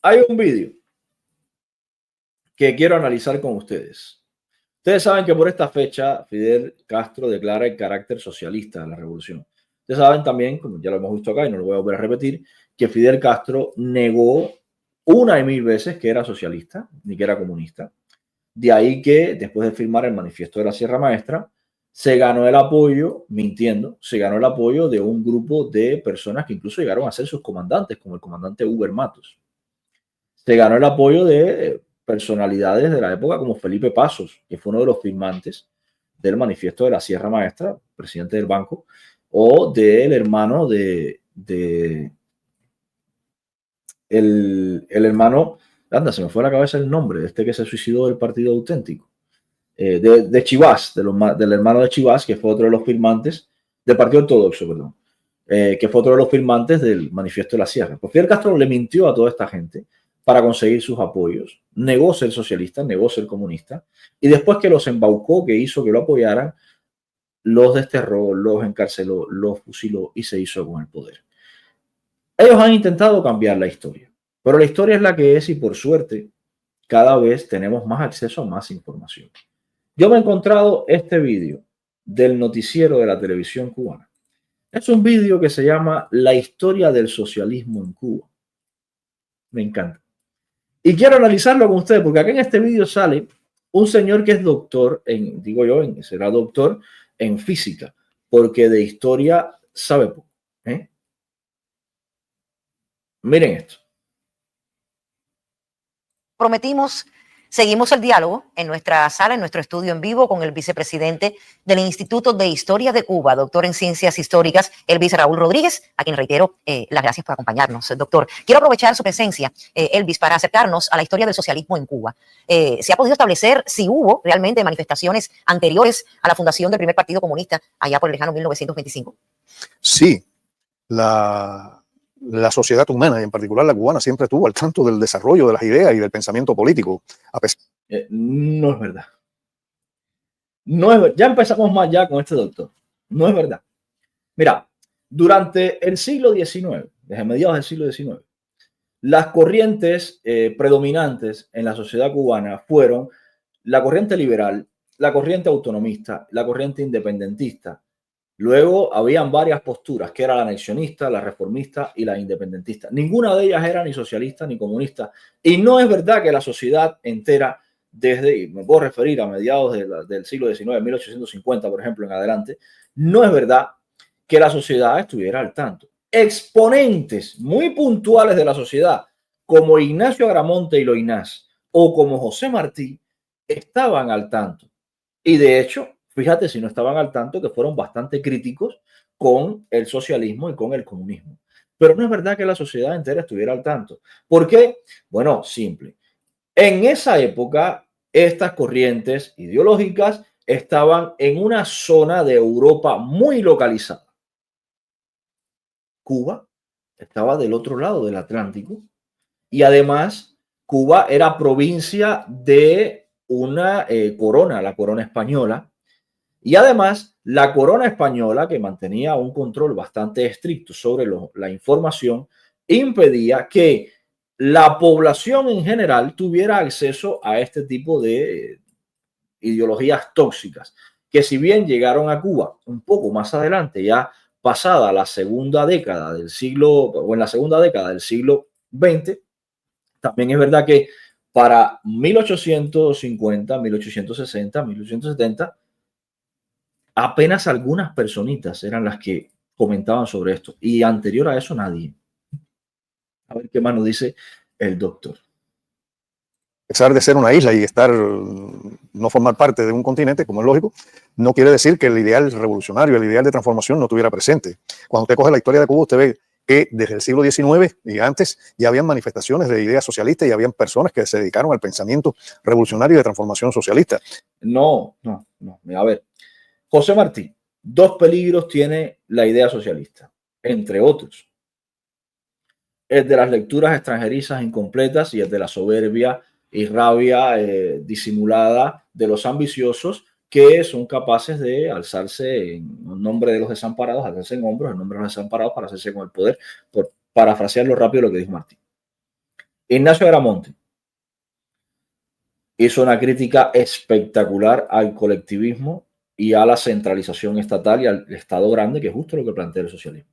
Hay un vídeo que quiero analizar con ustedes. Ustedes saben que por esta fecha Fidel Castro declara el carácter socialista de la revolución. Ustedes saben también, como ya lo hemos visto acá y no lo voy a volver a repetir, que Fidel Castro negó una y mil veces que era socialista ni que era comunista. De ahí que después de firmar el manifiesto de la Sierra Maestra, se ganó el apoyo, mintiendo, se ganó el apoyo de un grupo de personas que incluso llegaron a ser sus comandantes, como el comandante Huber Matos. Se ganó el apoyo de personalidades de la época como Felipe Pasos, que fue uno de los firmantes del manifiesto de la Sierra Maestra, presidente del banco, o del hermano el hermano, anda, se me fue a la cabeza el nombre, de este que se suicidó del Partido Auténtico, de Chivás, del hermano de Chivás, que fue otro de los firmantes, del Partido Ortodoxo, perdón, que fue otro de los firmantes del manifiesto de la Sierra. Pues Fidel Castro le mintió a toda esta gente para conseguir sus apoyos, negó ser socialista, negó ser comunista, y después que los embaucó, que hizo que lo apoyaran, los desterró, los encarceló, los fusiló y se hizo con el poder. Ellos han intentado cambiar la historia, pero la historia es la que es y por suerte cada vez tenemos más acceso a más información. Yo me he encontrado este vídeo del noticiero de la televisión cubana. Es un vídeo que se llama La historia del socialismo en Cuba. Me encanta. Y quiero analizarlo con ustedes porque acá en este vídeo sale un señor que es doctor en, digo yo, será doctor en física, porque de historia sabe poco. Miren esto. Prometimos, seguimos el diálogo en nuestra sala, en nuestro estudio en vivo con el vicepresidente del Instituto de Historia de Cuba, doctor en Ciencias Históricas, Elvis Raúl Rodríguez, a quien reitero las gracias por acompañarnos, doctor. Quiero aprovechar su presencia, Elvis, para acercarnos a la historia del socialismo en Cuba. ¿Se ha podido establecer si hubo realmente manifestaciones anteriores a la fundación del primer partido comunista allá por el lejano 1925? Sí, la sociedad humana, y en particular la cubana, siempre estuvo al tanto del desarrollo de las ideas y del pensamiento político. No es verdad. No es, ya empezamos mal ya con este doctor. No es verdad. Mira, durante el siglo XIX, desde mediados del siglo XIX, las corrientes predominantes en la sociedad cubana fueron la corriente liberal, la corriente autonomista, la corriente independentista. Luego habían varias posturas, que era la anexionista, la reformista y la independentista. Ninguna de ellas era ni socialista ni comunista. Y no es verdad que la sociedad entera, desde, me puedo referir a mediados del siglo XIX, 1850, por ejemplo, en adelante, no es verdad que la sociedad estuviera al tanto. Exponentes muy puntuales de la sociedad, como Ignacio Agramonte y Loinás, o como José Martí, estaban al tanto. Y de hecho, fíjate si no estaban al tanto que fueron bastante críticos con el socialismo y con el comunismo. Pero no es verdad que la sociedad entera estuviera al tanto. ¿Por qué? Bueno, simple. En esa época, estas corrientes ideológicas estaban en una zona de Europa muy localizada. Cuba estaba del otro lado del Atlántico y además Cuba era provincia de una corona, la corona española. Y además, la corona española, que mantenía un control bastante estricto sobre la información, impedía que la población en general tuviera acceso a este tipo de ideologías tóxicas, que si bien llegaron a Cuba un poco más adelante, ya pasada la segunda década del siglo, o en la segunda década del siglo XX, también es verdad que para 1850, 1860, 1870, apenas algunas personitas eran las que comentaban sobre esto. Y anterior a eso, nadie. A ver qué más nos dice el doctor. A pesar de ser una isla y no formar parte de un continente, como es lógico, no quiere decir que el ideal revolucionario, el ideal de transformación no estuviera presente. Cuando usted coge la historia de Cuba, usted ve que desde el siglo XIX y antes ya habían manifestaciones de ideas socialistas y habían personas que se dedicaron al pensamiento revolucionario de transformación socialista. No. A ver, José Martí, dos peligros tiene la idea socialista, entre otros. El de las lecturas extranjerizas incompletas y el de la soberbia y rabia disimulada de los ambiciosos que son capaces de alzarse en nombre de los desamparados, alzarse en hombros en nombre de los desamparados para hacerse con el poder, por parafrasearlo rápido lo que dijo Martí. Ignacio Agramonte hizo una crítica espectacular al colectivismo y a la centralización estatal y al Estado grande, que es justo lo que plantea el socialismo.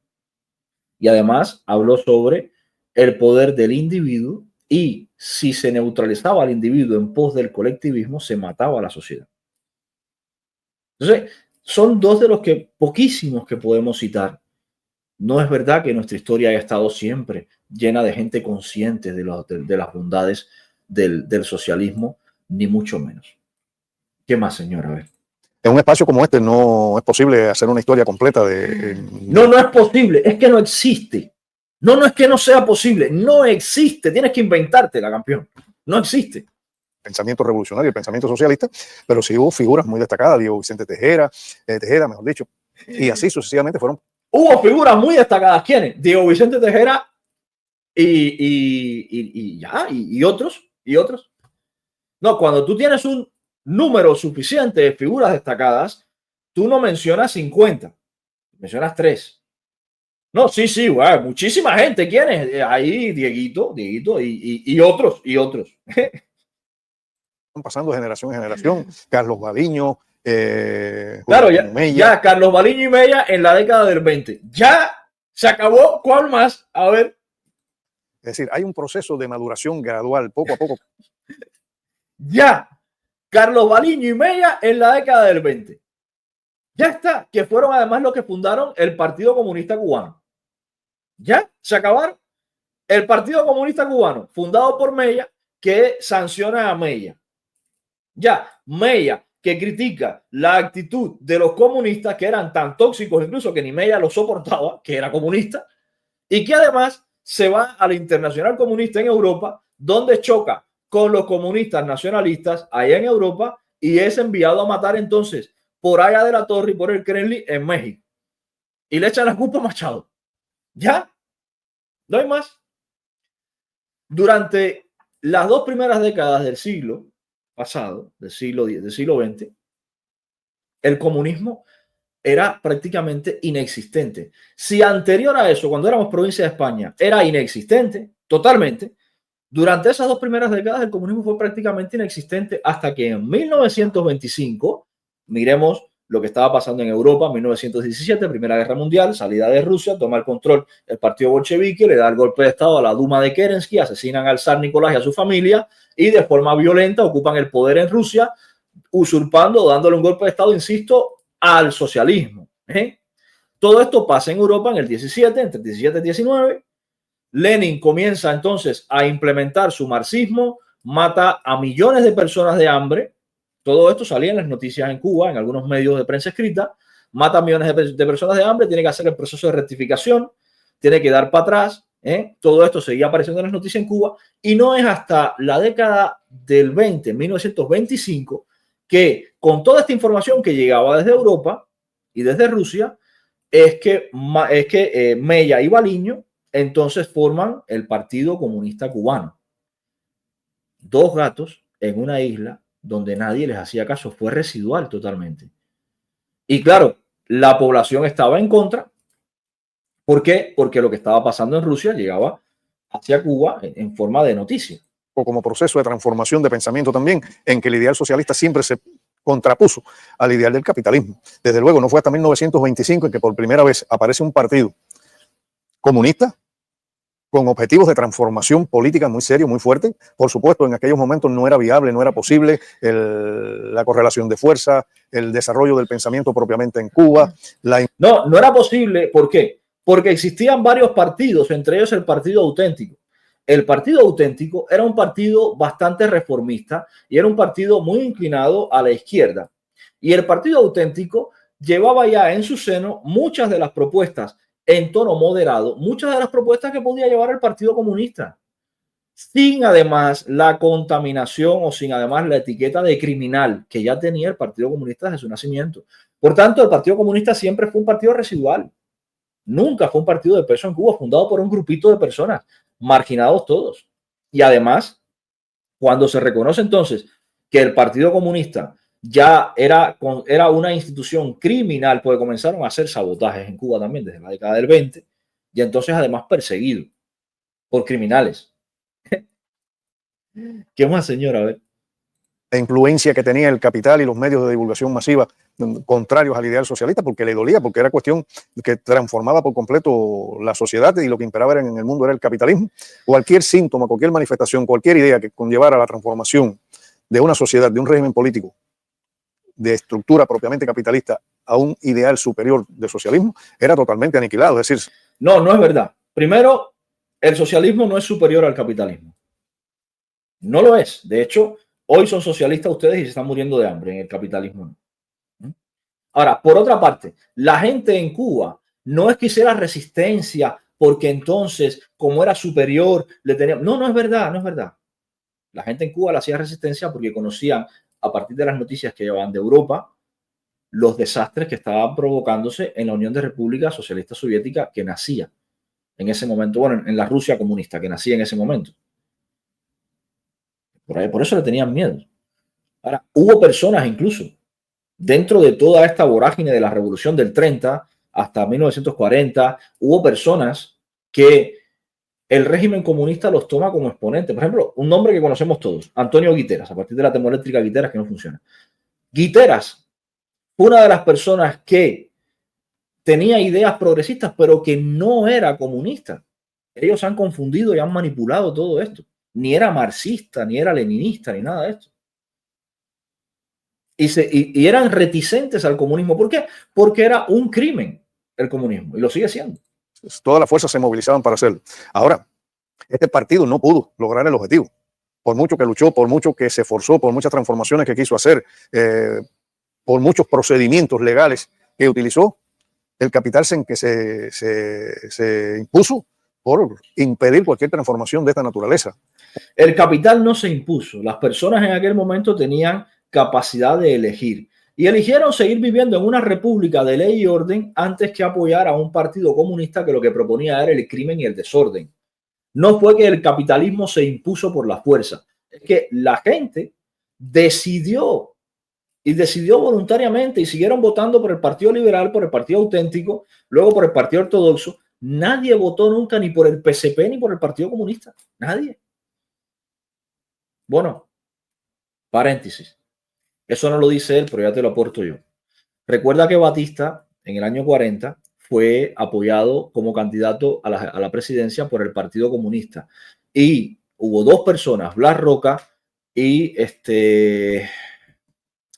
Y además habló sobre el poder del individuo y si se neutralizaba al individuo en pos del colectivismo, se mataba a la sociedad. Entonces, son dos de los poquísimos que podemos citar. No es verdad que nuestra historia haya estado siempre llena de gente consciente de las bondades del socialismo, ni mucho menos. ¿Qué más, señora? A ver. En un espacio como este no es posible hacer una historia completa de... No es posible, es que no existe. No es que no sea posible, no existe. Tienes que inventártela, campeón. No existe. Pensamiento revolucionario, el pensamiento socialista, pero sí hubo figuras muy destacadas, Diego Vicente Tejera, mejor dicho, y así sucesivamente fueron. Hubo figuras muy destacadas. ¿Quiénes? Diego Vicente Tejera y otros. No, cuando tú tienes un número suficiente de figuras destacadas, tú no mencionas 50, mencionas 3. No, sí, bueno, muchísima gente. ¿Quiénes? Ahí Dieguito y otros. Están pasando de generación en generación. Carlos Baliño, claro, ya Carlos Baliño y Mella en la década del 20. Ya se acabó. ¿Cuál más? A ver. Es decir, hay un proceso de maduración gradual, poco a poco. Ya, Carlos Baliño y Mella en la década del 20. Ya está, que fueron además los que fundaron el Partido Comunista Cubano. Ya, se acabaron. El Partido Comunista Cubano, fundado por Mella, que sanciona a Mella. Ya, Mella, que critica la actitud de los comunistas, que eran tan tóxicos incluso que ni Mella lo soportaba, que era comunista, y que además se va a la Internacional Comunista en Europa, donde choca con los comunistas nacionalistas allá en Europa y es enviado a matar entonces por Aya de la Torre y por el Kremlin en México. Y le echan la culpa a Machado. ¿Ya? No hay más. Durante las 2 primeras décadas del siglo pasado, del siglo XX, el comunismo era prácticamente inexistente. Si anterior a eso, cuando éramos provincia de España, era inexistente totalmente, durante esas 2 primeras décadas el comunismo fue prácticamente inexistente hasta que en 1925, miremos lo que estaba pasando en Europa, 1917, Primera Guerra Mundial, salida de Rusia, toma el control el partido bolchevique, le da el golpe de estado a la Duma de Kerensky, asesinan al zar Nicolás y a su familia y de forma violenta ocupan el poder en Rusia, usurpando, dándole un golpe de estado, insisto, al socialismo. Todo esto pasa en Europa en el 17, entre el 17 y el 19. Lenin comienza entonces a implementar su marxismo, mata a millones de personas de hambre. Todo esto salía en las noticias en Cuba, en algunos medios de prensa escrita. Mata a millones de personas de hambre, tiene que hacer el proceso de rectificación, tiene que dar para atrás. Todo esto seguía apareciendo en las noticias en Cuba y no es hasta la década del 20, 1925, que con toda esta información que llegaba desde Europa y desde Rusia, es que Mella y Baliño entonces forman el Partido Comunista Cubano. 2 gatos en una isla donde nadie les hacía caso, fue residual totalmente. Y claro, la población estaba en contra. ¿Por qué? Porque lo que estaba pasando en Rusia llegaba hacia Cuba en forma de noticia. O como proceso de transformación de pensamiento también, en que el ideal socialista siempre se contrapuso al ideal del capitalismo. Desde luego, no fue hasta 1925 en que por primera vez aparece un partido comunista con objetivos de transformación política muy serio, muy fuerte. Por supuesto, en aquellos momentos no era viable, no era posible la correlación de fuerza, el desarrollo del pensamiento propiamente en Cuba. No era posible. ¿Por qué? Porque existían varios partidos, entre ellos el Partido Auténtico. El Partido Auténtico era un partido bastante reformista y era un partido muy inclinado a la izquierda. Y el Partido Auténtico llevaba ya en su seno muchas de las propuestas en tono moderado, muchas de las propuestas que podía llevar el Partido Comunista, sin además la contaminación o sin además la etiqueta de criminal que ya tenía el Partido Comunista desde su nacimiento. Por tanto, el Partido Comunista siempre fue un partido residual. Nunca fue un partido de peso en Cuba, fundado por un grupito de personas, marginados todos. Y además, cuando se reconoce entonces que el Partido Comunista ya era una institución criminal, porque comenzaron a hacer sabotajes en Cuba también desde la década del 20, y entonces además perseguido por criminales. ¿Qué más, señora? A ver. La influencia que tenía el capital y los medios de divulgación masiva contrarios al ideal socialista, porque le dolía, porque era cuestión que transformaba por completo la sociedad y lo que imperaba en el mundo era el capitalismo. Cualquier síntoma, cualquier manifestación, cualquier idea que conllevara la transformación de una sociedad, de un régimen político, de estructura propiamente capitalista a un ideal superior de socialismo, era totalmente aniquilado. Es decir, no, no es verdad. Primero, el socialismo no es superior al capitalismo. No lo es. De hecho, hoy son socialistas ustedes y se están muriendo de hambre en el capitalismo. Ahora, por otra parte, la gente en Cuba no es que hiciera resistencia porque entonces, como era superior, le tenían... No, no es verdad, no es verdad. La gente en Cuba le hacía resistencia porque conocían, a partir de las noticias que llevaban de Europa, los desastres que estaban provocándose en la Unión de Repúblicas Socialistas Soviéticas que nacía en ese momento, bueno, en la Rusia comunista que nacía en ese momento. Por eso le tenían miedo. Ahora, hubo personas incluso dentro de toda esta vorágine de la revolución del 30 hasta 1940, hubo personas que el régimen comunista los toma como exponentes. Por ejemplo, un nombre que conocemos todos, Antonio Guiteras, a partir de la termoeléctrica Guiteras que no funciona. Guiteras, una de las personas que tenía ideas progresistas, pero que no era comunista. Ellos han confundido y han manipulado todo esto. Ni era marxista, ni era leninista, ni nada de esto. Y eran reticentes al comunismo. ¿Por qué? Porque era un crimen el comunismo y lo sigue siendo. Todas las fuerzas se movilizaban para hacerlo. Ahora, este partido no pudo lograr el objetivo. Por mucho que luchó, por mucho que se esforzó, por muchas transformaciones que quiso hacer, por muchos procedimientos legales que utilizó, el capital se impuso por impedir cualquier transformación de esta naturaleza. El capital no se impuso. Las personas en aquel momento tenían capacidad de elegir y eligieron seguir viviendo en una república de ley y orden antes que apoyar a un partido comunista que lo que proponía era el crimen y el desorden. No fue que el capitalismo se impuso por la fuerza, es que la gente decidió y decidió voluntariamente y siguieron votando por el Partido Liberal, por el Partido Auténtico, luego por el Partido Ortodoxo. Nadie votó nunca ni por el PSP ni por el Partido Comunista. Nadie. Bueno, paréntesis. Eso no lo dice él, pero ya te lo aporto yo. Recuerda que Batista en el año 40 fue apoyado como candidato a la presidencia por el Partido Comunista. Y hubo dos personas, Blas Roca y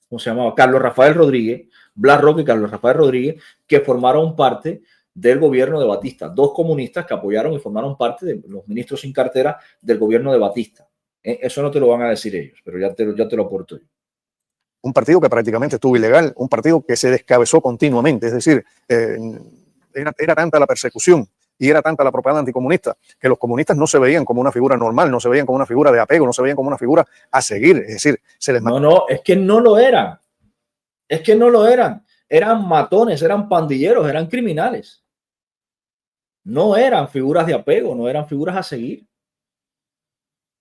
¿cómo se llamaba? Carlos Rafael Rodríguez, Blas Roca y Carlos Rafael Rodríguez, que formaron parte del gobierno de Batista. Dos comunistas que apoyaron y formaron parte de los ministros sin cartera del gobierno de Batista. Eso no te lo van a decir ellos, pero ya te lo aporto yo. Un partido que prácticamente estuvo ilegal, un partido que se descabezó continuamente, es decir, era tanta la persecución y era tanta la propaganda anticomunista que los comunistas no se veían como una figura normal, no se veían como una figura de apego, no se veían como una figura a seguir, es decir, se les... No, es que no lo eran, es que no lo eran, eran matones, eran pandilleros, eran criminales, no eran figuras de apego, no eran figuras a seguir,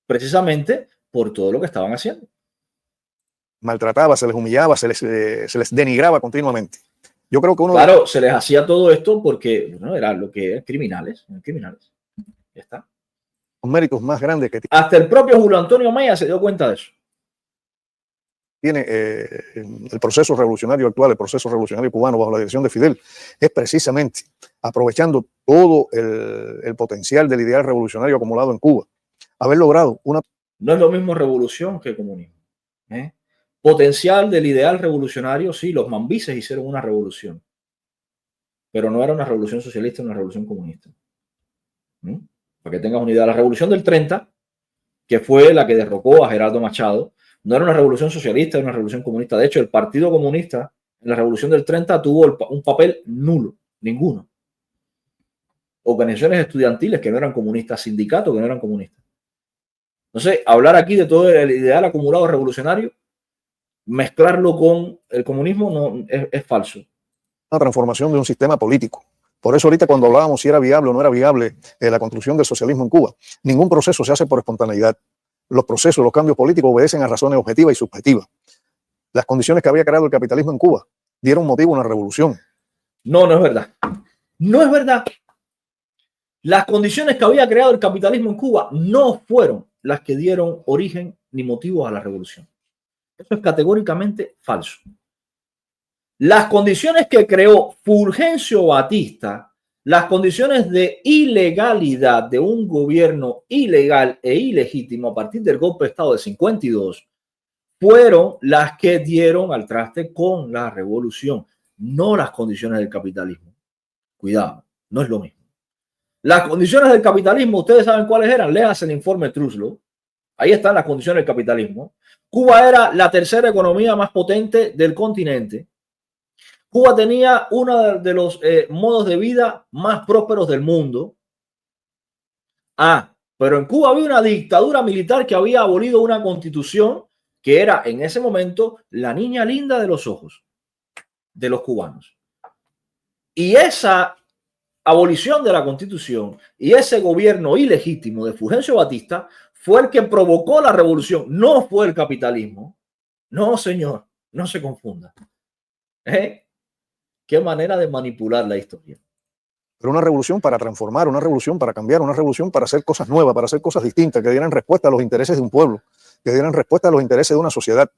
precisamente por todo lo que estaban haciendo. Maltrataba, se les humillaba, se les denigraba continuamente. Yo creo que claro, se les hacía todo esto porque bueno, eran lo que eran criminales. Ya está. Los méritos más grandes que hasta el propio Julio Antonio Maya se dio cuenta de eso. Tiene el proceso revolucionario actual, el proceso revolucionario cubano bajo la dirección de Fidel, es precisamente aprovechando todo el potencial del ideal revolucionario acumulado en Cuba, haber logrado una... No es lo mismo revolución que comunismo. Potencial del ideal revolucionario, sí, los mambises hicieron una revolución, pero no era una revolución socialista, una revolución comunista. Para que tengas una idea, la revolución del 30, que fue la que derrocó a Gerardo Machado, no era una revolución socialista, era una revolución comunista. De hecho, el Partido Comunista en la revolución del 30 tuvo un papel nulo, ninguno. Organizaciones estudiantiles que no eran comunistas, sindicatos que no eran comunistas. Entonces, hablar aquí de todo el ideal acumulado revolucionario, mezclarlo con el comunismo no es falso. Una transformación de un sistema político. Por eso ahorita cuando hablábamos si era viable o no era viable la construcción del socialismo en Cuba, ningún proceso se hace por espontaneidad. Los procesos, los cambios políticos obedecen a razones objetivas y subjetivas. Las condiciones que había creado el capitalismo en Cuba dieron motivo a una revolución. No, no es verdad. No es verdad. Las condiciones que había creado el capitalismo en Cuba no fueron las que dieron origen ni motivos a la revolución. Eso es categóricamente falso. Las condiciones que creó Fulgencio Batista, las condiciones de ilegalidad de un gobierno ilegal e ilegítimo a partir del golpe de Estado de 52, fueron las que dieron al traste con la revolución, no las condiciones del capitalismo. Cuidado, no es lo mismo. Las condiciones del capitalismo, ustedes saben cuáles eran. Léase el informe Truslow. Ahí están las condiciones del capitalismo. Cuba era la tercera economía más potente del continente. Cuba tenía uno de los modos de vida más prósperos del mundo. Pero en Cuba había una dictadura militar que había abolido una constitución que era en ese momento la niña linda de los ojos de los cubanos. Y esa abolición de la constitución y ese gobierno ilegítimo de Fulgencio Batista fue el que provocó la revolución, no fue el capitalismo. No, señor, no se confunda. Qué manera de manipular la historia. Pero una revolución para transformar, una revolución para cambiar, una revolución para hacer cosas nuevas, para hacer cosas distintas, que dieran respuesta a los intereses de un pueblo, que dieran respuesta a los intereses de una sociedad.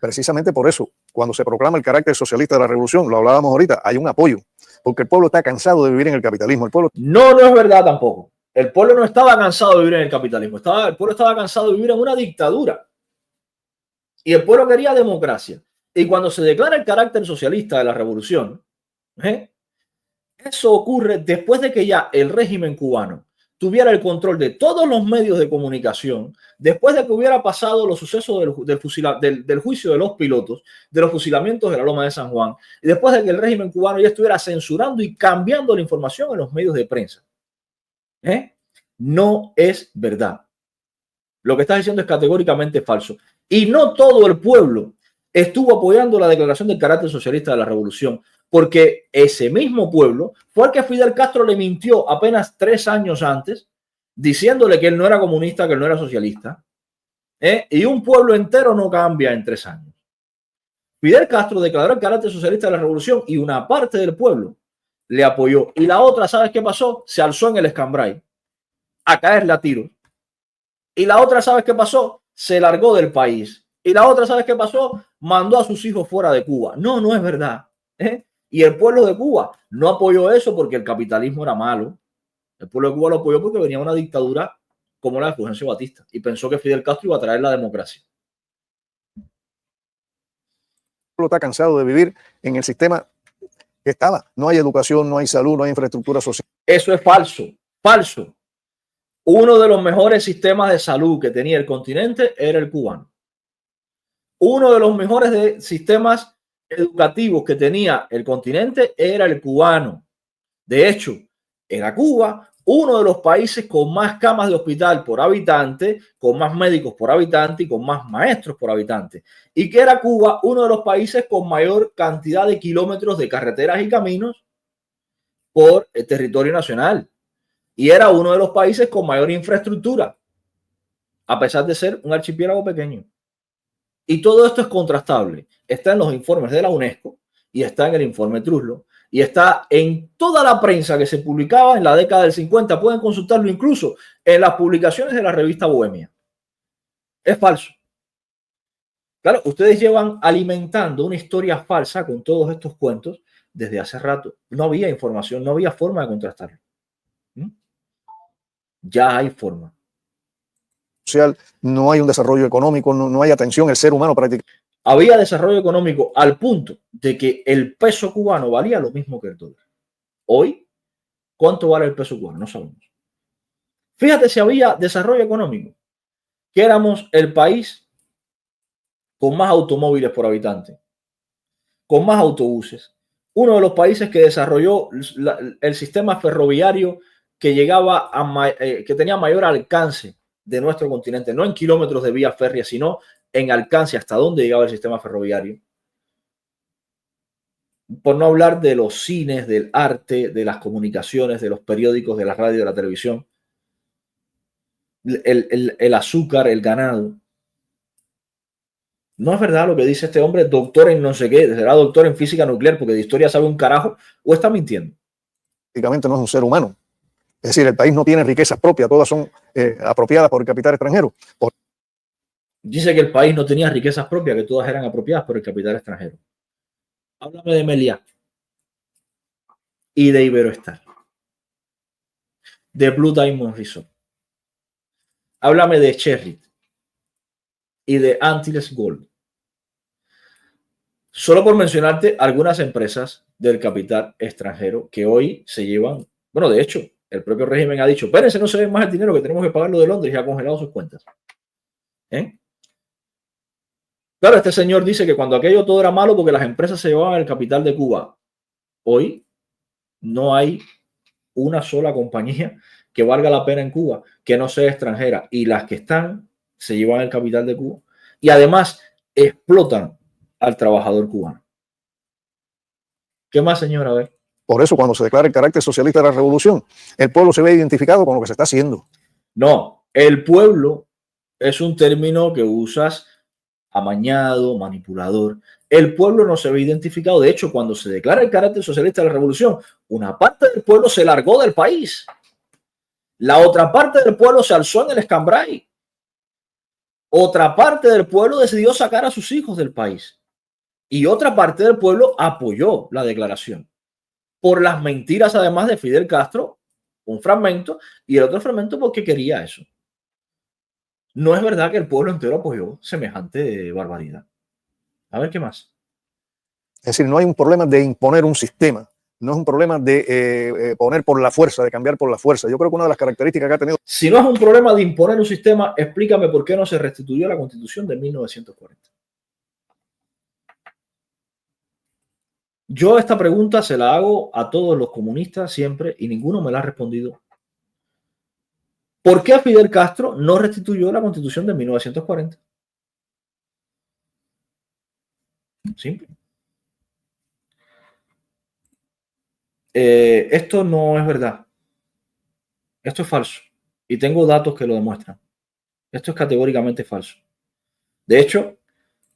Precisamente por eso, cuando se proclama el carácter socialista de la revolución, lo hablábamos ahorita, hay un apoyo, porque el pueblo está cansado de vivir en el capitalismo. El pueblo... No es verdad tampoco. El pueblo no estaba cansado de vivir en el capitalismo. El pueblo estaba cansado de vivir en una dictadura. Y el pueblo quería democracia. Y cuando se declara el carácter socialista de la revolución, eso ocurre después de que ya el régimen cubano tuviera el control de todos los medios de comunicación, después de que hubiera pasado los sucesos del juicio de los pilotos, de los fusilamientos de la Loma de San Juan, y después de que el régimen cubano ya estuviera censurando y cambiando la información en los medios de prensa. No es verdad. Lo que estás diciendo es categóricamente falso. Y no todo el pueblo estuvo apoyando la declaración del carácter socialista de la revolución, porque ese mismo pueblo fue al que Fidel Castro le mintió apenas 3 años antes, diciéndole que él no era comunista, que él no era socialista. Y un pueblo entero no cambia en 3 años. Fidel Castro declaró el carácter socialista de la revolución y una parte del pueblo le apoyó. Y la otra, ¿sabes qué pasó? Se alzó en el escambray a caerle a tiros. Y la otra, ¿sabes qué pasó? Se largó del país. Y la otra, ¿sabes qué pasó? Mandó a sus hijos fuera de Cuba. No es verdad. Y el pueblo de Cuba no apoyó eso porque el capitalismo era malo. El pueblo de Cuba lo apoyó porque venía una dictadura como la de Fulgencio Batista y pensó que Fidel Castro iba a traer la democracia. El pueblo está cansado de vivir en el sistema que estaba. No hay educación, no hay salud, no hay infraestructura social. Eso es falso. Falso. Uno de los mejores sistemas de salud que tenía el continente era el cubano. Uno de los mejores sistemas educativos que tenía el continente era el cubano. De hecho, era Cuba uno de los países con más camas de hospital por habitante, con más médicos por habitante y con más maestros por habitante. Y que era Cuba uno de los países con mayor cantidad de kilómetros de carreteras y caminos por el territorio nacional. Y era uno de los países con mayor infraestructura, a pesar de ser un archipiélago pequeño. Y todo esto es contrastable. Está en los informes de la UNESCO y está en el informe Truslow y está en toda la prensa que se publicaba en la década del 50. Pueden consultarlo incluso en las publicaciones de la revista Bohemia. Es falso. Claro, ustedes llevan alimentando una historia falsa con todos estos cuentos desde hace rato. No había información, no había forma de contrastarlo. Ya hay forma. Social, no hay un desarrollo económico, no hay atención al ser humano prácticamente. Había desarrollo económico al punto de que el peso cubano valía lo mismo que el dólar. Hoy, ¿cuánto vale el peso cubano? No sabemos. Fíjate si había desarrollo económico, que éramos el país con más automóviles por habitante, con más autobuses, uno de los países que desarrolló el sistema ferroviario que llegaba que tenía mayor alcance de nuestro continente, no en kilómetros de vía férrea, sino en alcance hasta dónde llegaba el sistema ferroviario. Por no hablar de los cines, del arte, de las comunicaciones, de los periódicos, de la radio, de la televisión, el azúcar, el ganado. No es verdad lo que dice este hombre, doctor en no sé qué, será doctor en física nuclear porque de historia sabe un carajo, o está mintiendo. Prácticamente no es un ser humano. Es decir, el país no tiene riquezas propias, todas son apropiadas por el capital extranjero. Dice que el país no tenía riquezas propias, que todas eran apropiadas por el capital extranjero. Háblame de Meliá y de Iberoestar, de Blue Diamond Resort. Háblame de Cherry y de Antilles Gold. Solo por mencionarte algunas empresas del capital extranjero que hoy se llevan, bueno, de hecho, el propio régimen ha dicho, espérense, no se ve más el dinero que tenemos que pagar lo de Londres y ha congelado sus cuentas. Claro, este señor dice que cuando aquello todo era malo porque las empresas se llevaban el capital de Cuba. Hoy no hay una sola compañía que valga la pena en Cuba, que no sea extranjera. Y las que están se llevan el capital de Cuba. Y además explotan al trabajador cubano. ¿Qué más, señora? A ver. Por eso, cuando se declara el carácter socialista de la revolución, el pueblo se ve identificado con lo que se está haciendo. No, el pueblo es un término que usas amañado, manipulador. El pueblo no se ve identificado. De hecho, cuando se declara el carácter socialista de la revolución, una parte del pueblo se largó del país. La otra parte del pueblo se alzó en el escambray. Otra parte del pueblo decidió sacar a sus hijos del país. Y otra parte del pueblo apoyó la declaración. Por las mentiras, además, de Fidel Castro, un fragmento, y el otro fragmento porque quería eso. No es verdad que el pueblo entero apoyó semejante barbaridad. A ver, ¿qué más? Es decir, no hay un problema de imponer un sistema, no es un problema de poner por la fuerza, de cambiar por la fuerza. Yo creo que una de las características que ha tenido... Si no es un problema de imponer un sistema, explícame por qué no se restituyó la Constitución de 1940. Yo esta pregunta se la hago a todos los comunistas siempre y ninguno me la ha respondido. ¿Por qué Fidel Castro no restituyó la Constitución de 1940? Simple. Esto no es verdad. Esto es falso. Y tengo datos que lo demuestran. Esto es categóricamente falso. De hecho,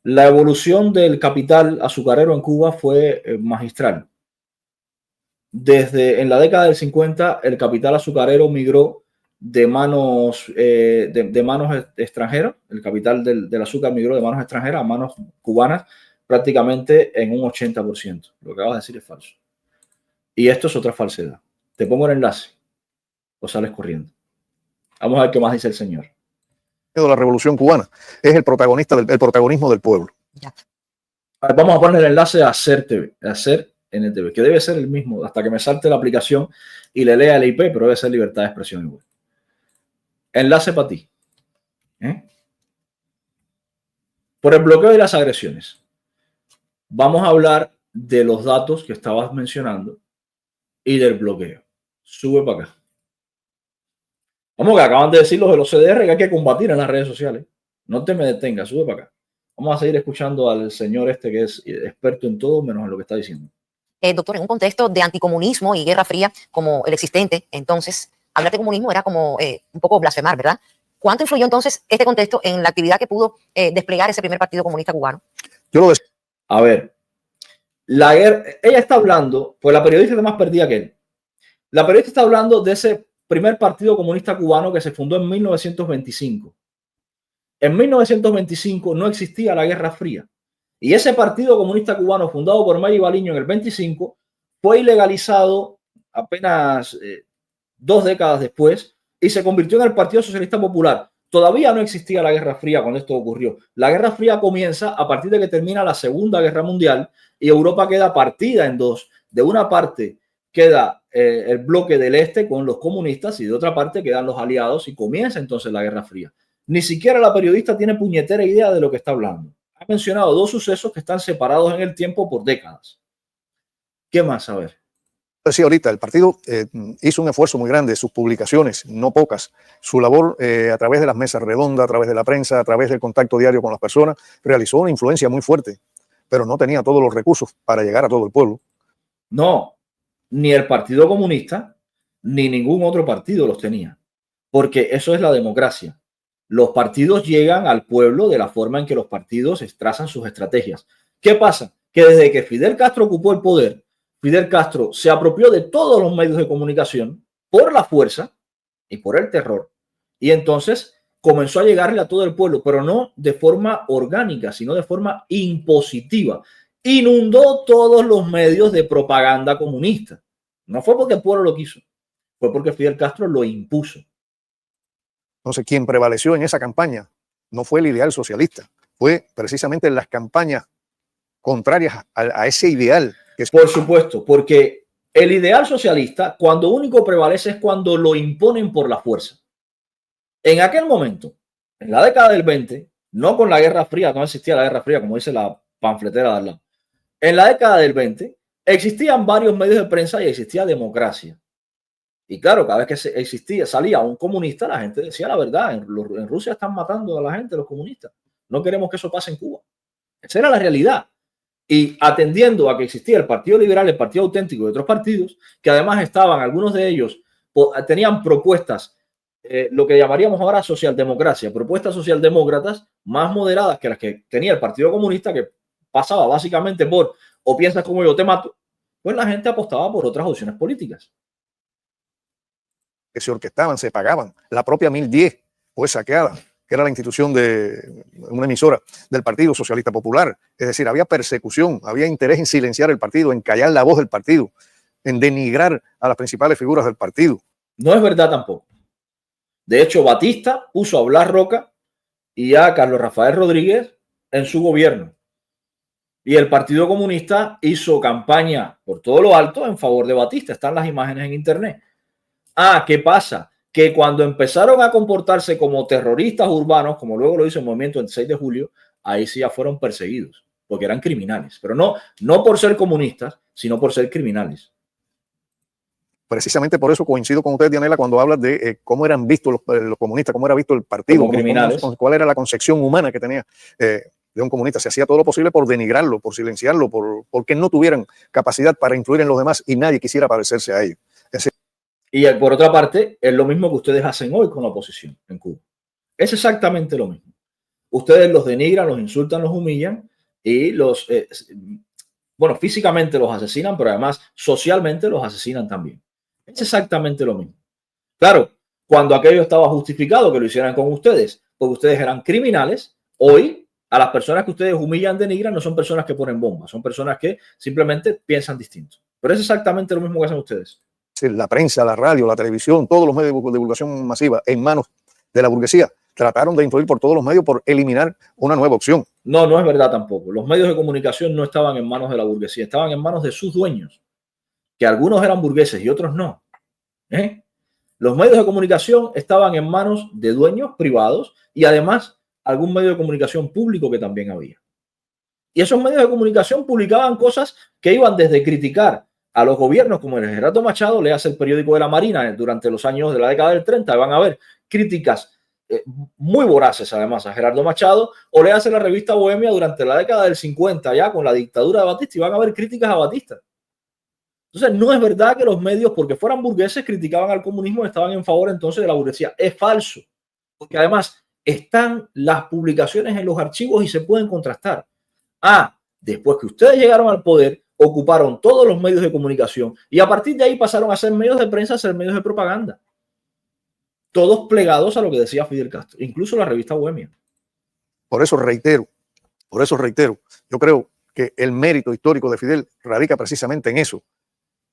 la evolución del capital azucarero en Cuba fue magistral. Desde en la década del 50, el capital azucarero migró de manos extranjeras. El capital del azúcar migró de manos extranjeras a manos cubanas prácticamente en un 80%. Lo que acabas de decir es falso. Y esto es otra falsedad. Te pongo el enlace o sales corriendo. Vamos a ver qué más dice el señor. La revolución cubana es el protagonismo del pueblo. Ya. Vamos a poner el enlace a Hacer TV, a Hacer NTV, que debe ser el mismo, hasta que me salte la aplicación y le lea el IP, pero debe ser libertad de expresión igual. Enlace para ti. Por el bloqueo y las agresiones. Vamos a hablar de los datos que estabas mencionando y del bloqueo. Sube para acá. Vamos, que acaban de decir los de los CDR que hay que combatir en las redes sociales. No te me detengas, sube para acá. Vamos a seguir escuchando al señor este que es experto en todo menos en lo que está diciendo. Doctor, en un contexto de anticomunismo y guerra fría como el existente, entonces, hablar de comunismo era como un poco blasfemar, ¿verdad? ¿Cuánto influyó entonces este contexto en la actividad que pudo desplegar ese primer partido comunista cubano? Yo lo decía. A ver, la guerra, ella está hablando, pues la periodista está más perdida que él. La periodista está hablando de ese primer partido comunista cubano que se fundó en 1925. En 1925 no existía la Guerra Fría. Y ese partido comunista cubano fundado por May Baliño en el 25 fue ilegalizado apenas 2 décadas después y se convirtió en el Partido Socialista Popular. Todavía no existía la Guerra Fría cuando esto ocurrió. La Guerra Fría comienza a partir de que termina la Segunda Guerra Mundial y Europa queda partida en dos. De una parte queda el bloque del este con los comunistas y de otra parte quedan los aliados y comienza entonces la Guerra Fría. Ni siquiera la periodista tiene puñetera idea de lo que está hablando. Ha mencionado 2 sucesos que están separados en el tiempo por décadas. ¿Qué más? A ver. Decía ahorita, el partido hizo un esfuerzo muy grande, sus publicaciones, no pocas, su labor a través de las mesas redondas, a través de la prensa, a través del contacto diario con las personas, realizó una influencia muy fuerte, pero no tenía todos los recursos para llegar a todo el pueblo. No, ni el Partido Comunista, ni ningún otro partido los tenía, porque eso es la democracia. Los partidos llegan al pueblo de la forma en que los partidos trazan sus estrategias. ¿Qué pasa? Que desde que Fidel Castro ocupó el poder, Fidel Castro se apropió de todos los medios de comunicación por la fuerza y por el terror. Y entonces comenzó a llegarle a todo el pueblo, pero no de forma orgánica, sino de forma impositiva. Inundó todos los medios de propaganda comunista. No fue porque el pueblo lo quiso, fue porque Fidel Castro lo impuso. Entonces, quien prevaleció en esa campaña no fue el ideal socialista, fue precisamente las campañas contrarias a ese ideal. Por supuesto, porque el ideal socialista, cuando único prevalece, es cuando lo imponen por la fuerza. En aquel momento, en la década del 20, no con la Guerra Fría, no existía la Guerra Fría, como dice la panfletera de al lado. En la década del 20 existían varios medios de prensa y existía democracia. Y claro, cada vez que salía un comunista, la gente decía la verdad. En Rusia están matando a la gente, los comunistas. No queremos que eso pase en Cuba. Esa era la realidad. Y atendiendo a que existía el Partido Liberal, el Partido Auténtico y otros partidos, que además estaban, algunos de ellos, tenían propuestas, lo que llamaríamos ahora socialdemocracia, propuestas socialdemócratas más moderadas que las que tenía el Partido Comunista, que pasaba básicamente por o piensas como yo te mato, pues la gente apostaba por otras opciones políticas. Que se orquestaban, se pagaban. La propia 1010 fue saqueada, que era la institución de una emisora del Partido Socialista Popular. Es decir, había persecución, había interés en silenciar el partido, en callar la voz del partido, en denigrar a las principales figuras del partido. No es verdad tampoco. De hecho, Batista puso a Blas Roca y a Carlos Rafael Rodríguez en su gobierno. Y el Partido Comunista hizo campaña por todo lo alto en favor de Batista. Están las imágenes en internet. ¿Qué pasa? Que cuando empezaron a comportarse como terroristas urbanos, como luego lo hizo el movimiento el 6 de julio, ahí sí ya fueron perseguidos, porque eran criminales. Pero no por ser comunistas, sino por ser criminales. Precisamente por eso coincido con usted, Dianela, cuando hablas de cómo eran vistos los comunistas, cómo era visto el partido, como criminales. Cuál era la concepción humana que tenía de un comunista. Se hacía todo lo posible por denigrarlo, por silenciarlo, porque no tuvieran capacidad para influir en los demás y nadie quisiera parecerse a ellos. Y por otra parte, es lo mismo que ustedes hacen hoy con la oposición en Cuba. Es exactamente lo mismo. Ustedes los denigran, los insultan, los humillan y físicamente los asesinan, pero además socialmente los asesinan también. Es exactamente lo mismo. Claro, cuando aquello estaba justificado que lo hicieran con ustedes, porque ustedes eran criminales, hoy a las personas que ustedes humillan, denigran, no son personas que ponen bombas, son personas que simplemente piensan distinto. Pero es exactamente lo mismo que hacen ustedes. La prensa, la radio, la televisión, todos los medios de divulgación masiva en manos de la burguesía trataron de influir por todos los medios por eliminar una nueva opción. No es verdad tampoco. Los medios de comunicación no estaban en manos de la burguesía, estaban en manos de sus dueños, que algunos eran burgueses y otros no. Los medios de comunicación estaban en manos de dueños privados y además algún medio de comunicación público que también había. Y esos medios de comunicación publicaban cosas que iban desde criticar a los gobiernos como el de Gerardo Machado, leas el periódico de la Marina durante los años de la década del 30, van a ver críticas muy voraces además a Gerardo Machado, o leas la revista Bohemia durante la década del 50 ya con la dictadura de Batista y van a ver críticas a Batista. Entonces no es verdad que los medios, porque fueran burgueses, criticaban al comunismo y estaban en favor entonces de la burguesía. Es falso, porque además están las publicaciones en los archivos y se pueden contrastar. Después que ustedes llegaron al poder, ocuparon todos los medios de comunicación y a partir de ahí pasaron a ser medios de prensa, a ser medios de propaganda. Todos plegados a lo que decía Fidel Castro, incluso la revista Bohemia. Por eso reitero, yo creo que el mérito histórico de Fidel radica precisamente en eso,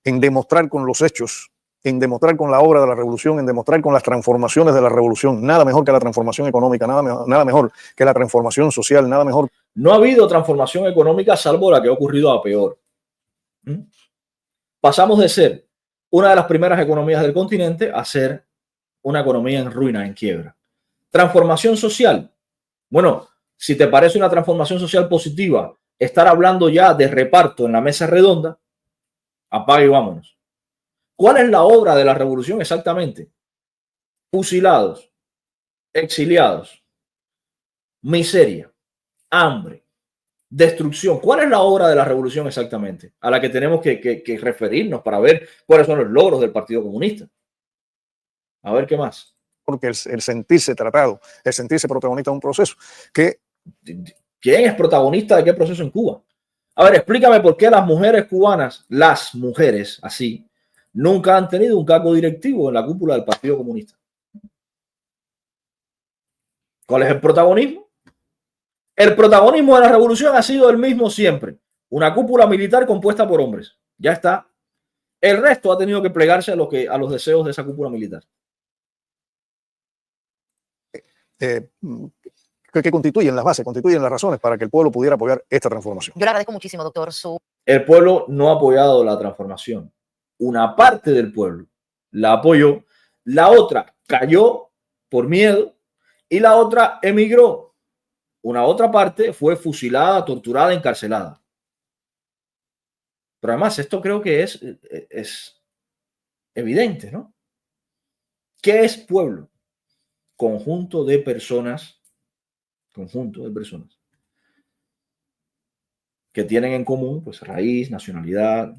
en demostrar con los hechos, en demostrar con la obra de la revolución, en demostrar con las transformaciones de la revolución. Nada mejor que la transformación económica, nada mejor que la transformación social, nada mejor. No ha habido transformación económica salvo la que ha ocurrido a peor. Pasamos de ser una de las primeras economías del continente a ser una economía en ruina, en quiebra. Transformación social. Bueno, si te parece una transformación social positiva, estar hablando ya de reparto en la mesa redonda, apaga y vámonos. ¿Cuál es la obra de la revolución exactamente? Fusilados, exiliados, miseria, hambre, destrucción. ¿Cuál es la obra de la revolución exactamente? A la que tenemos que referirnos para ver cuáles son los logros del Partido Comunista. A ver qué más. Porque el sentirse tratado, el sentirse protagonista de un proceso que... ¿Quién es protagonista de qué proceso en Cuba? A ver, explícame por qué las mujeres cubanas, las mujeres así, nunca han tenido un cargo directivo en la cúpula del Partido Comunista. ¿Cuál es el protagonismo? El protagonismo de la revolución ha sido el mismo siempre. Una cúpula militar compuesta por hombres. Ya está. El resto ha tenido que plegarse a los deseos de esa cúpula militar. Que constituyen las bases, constituyen las razones para que el pueblo pudiera apoyar esta transformación. Yo le agradezco muchísimo, doctor, El pueblo no ha apoyado la transformación. Una parte del pueblo la apoyó, la otra cayó por miedo y la otra emigró. Una otra parte fue fusilada, torturada, encarcelada. Pero además esto creo que es evidente, ¿no? ¿Qué es pueblo? Conjunto de personas que tienen en común pues raíz, nacionalidad.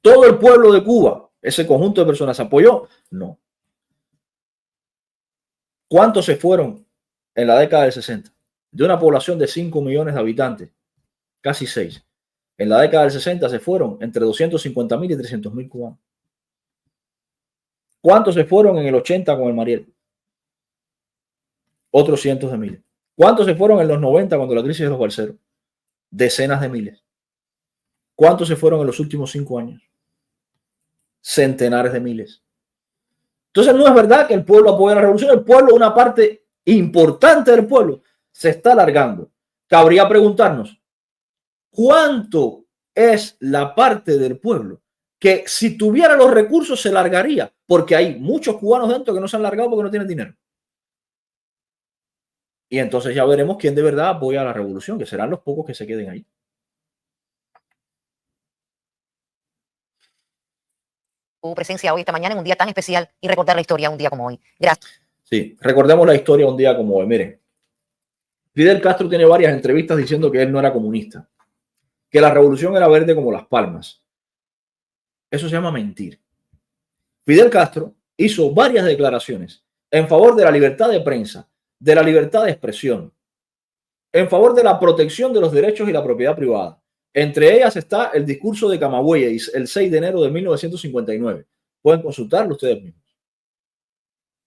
¿Todo el pueblo de Cuba, ese conjunto de personas, apoyó? No. ¿Cuántos se fueron en la década del 60? De una población de 5 millones de habitantes, casi 6. En la década del 60 se fueron entre 250.000 y 300.000 cubanos. ¿Cuántos se fueron en el 80 con el Mariel? Otros cientos de miles. ¿Cuántos se fueron en los 90 cuando la crisis de los balseros? Decenas de miles. ¿Cuántos se fueron en los últimos 5 años? Centenares de miles. Entonces no es verdad que el pueblo apoya la revolución. El pueblo, una parte importante del pueblo, se está alargando. Cabría preguntarnos, ¿cuánto es la parte del pueblo que si tuviera los recursos se largaría? Porque hay muchos cubanos dentro que no se han largado porque no tienen dinero. Y entonces ya veremos quién de verdad apoya la revolución, que serán los pocos que se queden ahí. su presencia hoy, esta mañana, en un día tan especial y recordar la historia un día como hoy. Gracias. Sí, recordemos la historia un día como hoy. Miren, Fidel Castro tiene varias entrevistas diciendo que él no era comunista, que la revolución era verde como las palmas. Eso se llama mentir. Fidel Castro hizo varias declaraciones en favor de la libertad de prensa, de la libertad de expresión, en favor de la protección de los derechos y la propiedad privada. Entre ellas está el discurso de Camagüey el 6 de enero de 1959. Pueden consultarlo ustedes mismos.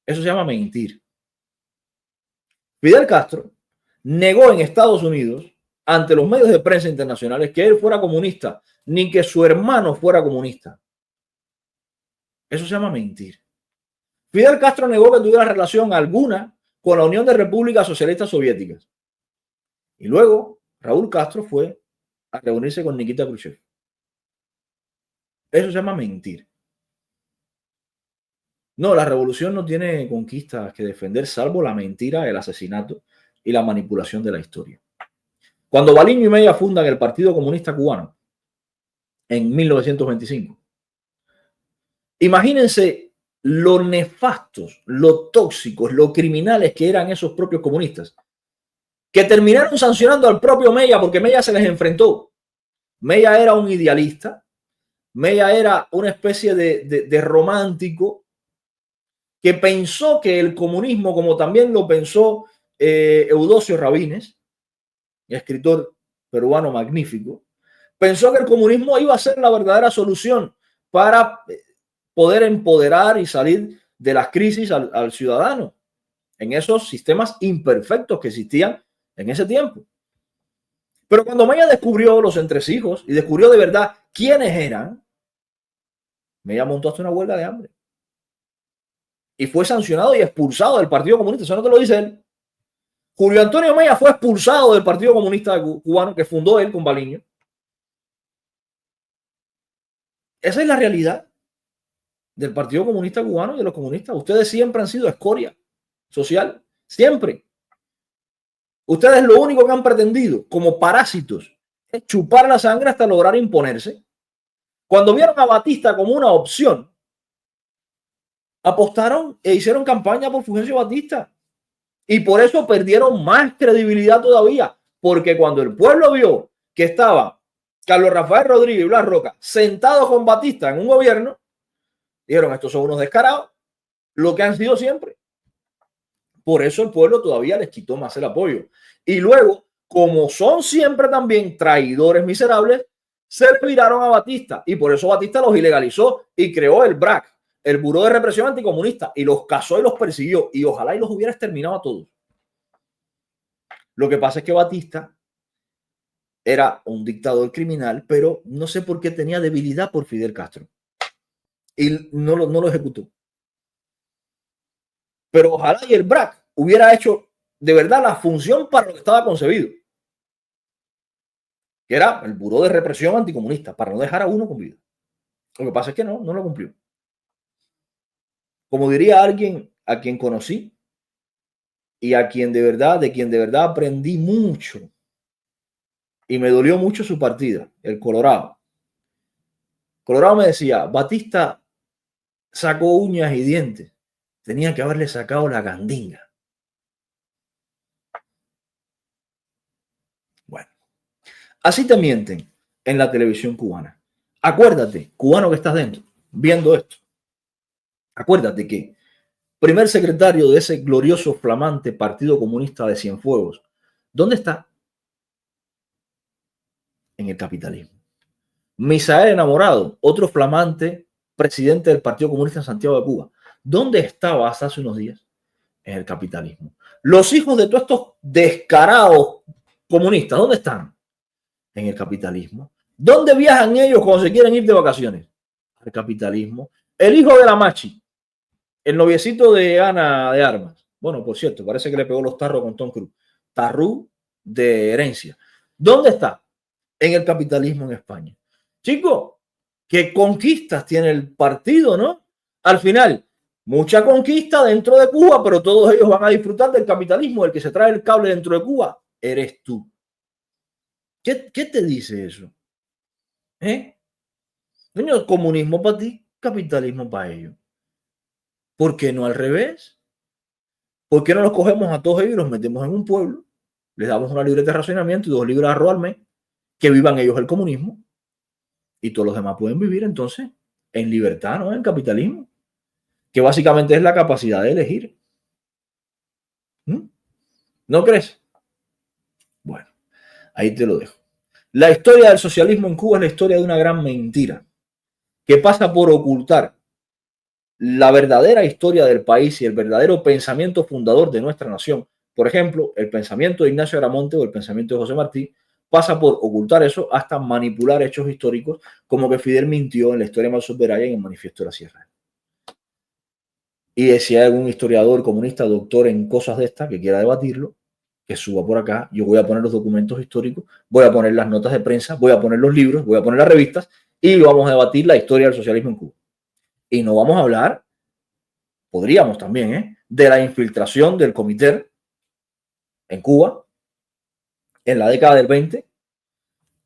Eso se llama mentir. Fidel Castro negó en Estados Unidos, ante los medios de prensa internacionales, que él fuera comunista, ni que su hermano fuera comunista. Eso se llama mentir. Fidel Castro negó que tuviera relación alguna con la Unión de Repúblicas Socialistas Soviéticas. Y luego Raúl Castro fue a reunirse con Nikita Khrushchev. Eso se llama mentir. No, la revolución no tiene conquistas que defender, salvo la mentira, el asesinato y la manipulación de la historia. Cuando Baliño y Mella fundan el Partido Comunista Cubano en 1925, imagínense lo nefastos, lo tóxicos, lo criminales que eran esos propios comunistas, que terminaron sancionando al propio Mella porque Mella se les enfrentó. Mella era un idealista, Mella era una especie de romántico que pensó que el comunismo, como también lo pensó Eudosio Rabines, escritor peruano magnífico, pensó que el comunismo iba a ser la verdadera solución para poder empoderar y salir de las crisis al ciudadano en esos sistemas imperfectos que existían en ese tiempo. Pero cuando Mella descubrió los entresijos y descubrió de verdad quiénes eran, Mella montó hasta una huelga de hambre. Y fue sancionado y expulsado del Partido Comunista. Eso no te lo dice él. Julio Antonio Mella fue expulsado del Partido Comunista Cubano que fundó él con Baliño. Esa es la realidad del Partido Comunista Cubano y de los comunistas. Ustedes siempre han sido escoria social. Siempre. Ustedes lo único que han pretendido como parásitos es chupar la sangre hasta lograr imponerse. Cuando vieron a Batista como una opción, apostaron e hicieron campaña por Fulgencio Batista. Y por eso perdieron más credibilidad todavía. Porque cuando el pueblo vio que estaba Carlos Rafael Rodríguez y Blas Roca sentados con Batista en un gobierno, dijeron, estos son unos descarados, lo que han sido siempre. Por eso el pueblo todavía les quitó más el apoyo. Y luego, como son siempre también traidores miserables, se le viraron a Batista y por eso Batista los ilegalizó y creó el BRAC, el Buró de Represión Anticomunista, y los cazó y los persiguió y ojalá y los hubiera exterminado a todos. Lo que pasa es que Batista era un dictador criminal, pero no sé por qué tenía debilidad por Fidel Castro y no lo ejecutó. Pero ojalá y el BRAC hubiera hecho de verdad la función para lo que estaba concebido, que era el Buró de Represión Anticomunista, para no dejar a uno con vida. Lo que pasa es que no lo cumplió. Como diría alguien a quien conocí y de quien de verdad aprendí mucho y me dolió mucho su partida, el Colorado. Colorado me decía, Batista sacó uñas y dientes, tenía que haberle sacado la gandinga. Bueno, así te mienten en la televisión cubana. Acuérdate, cubano que estás dentro, viendo esto, acuérdate que primer secretario de ese glorioso, flamante Partido Comunista de Cienfuegos, ¿dónde está? En el capitalismo. Misael Enamorado, otro flamante presidente del Partido Comunista en Santiago de Cuba, ¿dónde estaba hasta hace unos días? En el capitalismo. Los hijos de todos estos descarados comunistas, ¿dónde están? En el capitalismo. ¿Dónde viajan ellos cuando se quieren ir de vacaciones? Al capitalismo. El hijo de la Machi, el noviecito de Ana de Armas. Bueno, por cierto, parece que le pegó los tarros con Tom Cruise. Tarrú de herencia. ¿Dónde está? En el capitalismo en España. Chicos, ¿qué conquistas tiene el partido, no? Al final, mucha conquista dentro de Cuba, pero todos ellos van a disfrutar del capitalismo. El que se trae el cable dentro de Cuba eres tú. ¿Qué te dice eso? Señor, comunismo para ti, capitalismo para ellos. ¿Por qué no al revés? ¿Por qué no los cogemos a todos ellos y los metemos en un pueblo? Les damos una libreta de racionamiento y 2 libras de arroz al mes, que vivan ellos el comunismo y todos los demás pueden vivir entonces en libertad, ¿no? En capitalismo, que básicamente es la capacidad de elegir. ¿No crees? Bueno, ahí te lo dejo. La historia del socialismo en Cuba es la historia de una gran mentira que pasa por ocultar la verdadera historia del país y el verdadero pensamiento fundador de nuestra nación. Por ejemplo, el pensamiento de Ignacio Aramonte o el pensamiento de José Martí pasa por ocultar eso hasta manipular hechos históricos como que Fidel mintió en la historia de Malsoberaya y en el Manifiesto de la Sierra. Y si hay algún historiador comunista, doctor en cosas de estas, que quiera debatirlo, que suba por acá. Yo voy a poner los documentos históricos, voy a poner las notas de prensa, voy a poner los libros, voy a poner las revistas y vamos a debatir la historia del socialismo en Cuba. Y no vamos a hablar, podríamos también, de la infiltración del Comité en Cuba en la década del 20,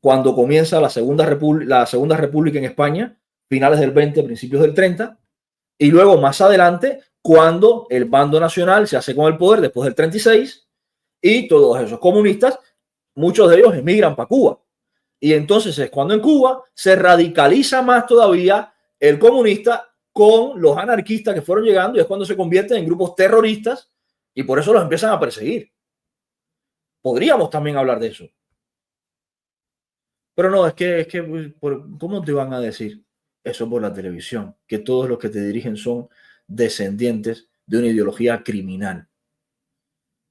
cuando comienza la Segunda República en España, finales del 20, principios del 30, y luego más adelante, cuando el bando nacional se hace con el poder después del 36, y todos esos comunistas, muchos de ellos emigran para Cuba. Y entonces es cuando en Cuba se radicaliza más todavía el comunista con los anarquistas que fueron llegando y es cuando se convierten en grupos terroristas y por eso los empiezan a perseguir. Podríamos también hablar de eso. Pero no, es que ¿cómo te van a decir eso por la televisión? Que todos los que te dirigen son descendientes de una ideología criminal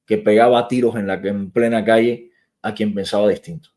que pegaba tiros en plena calle a quien pensaba distinto.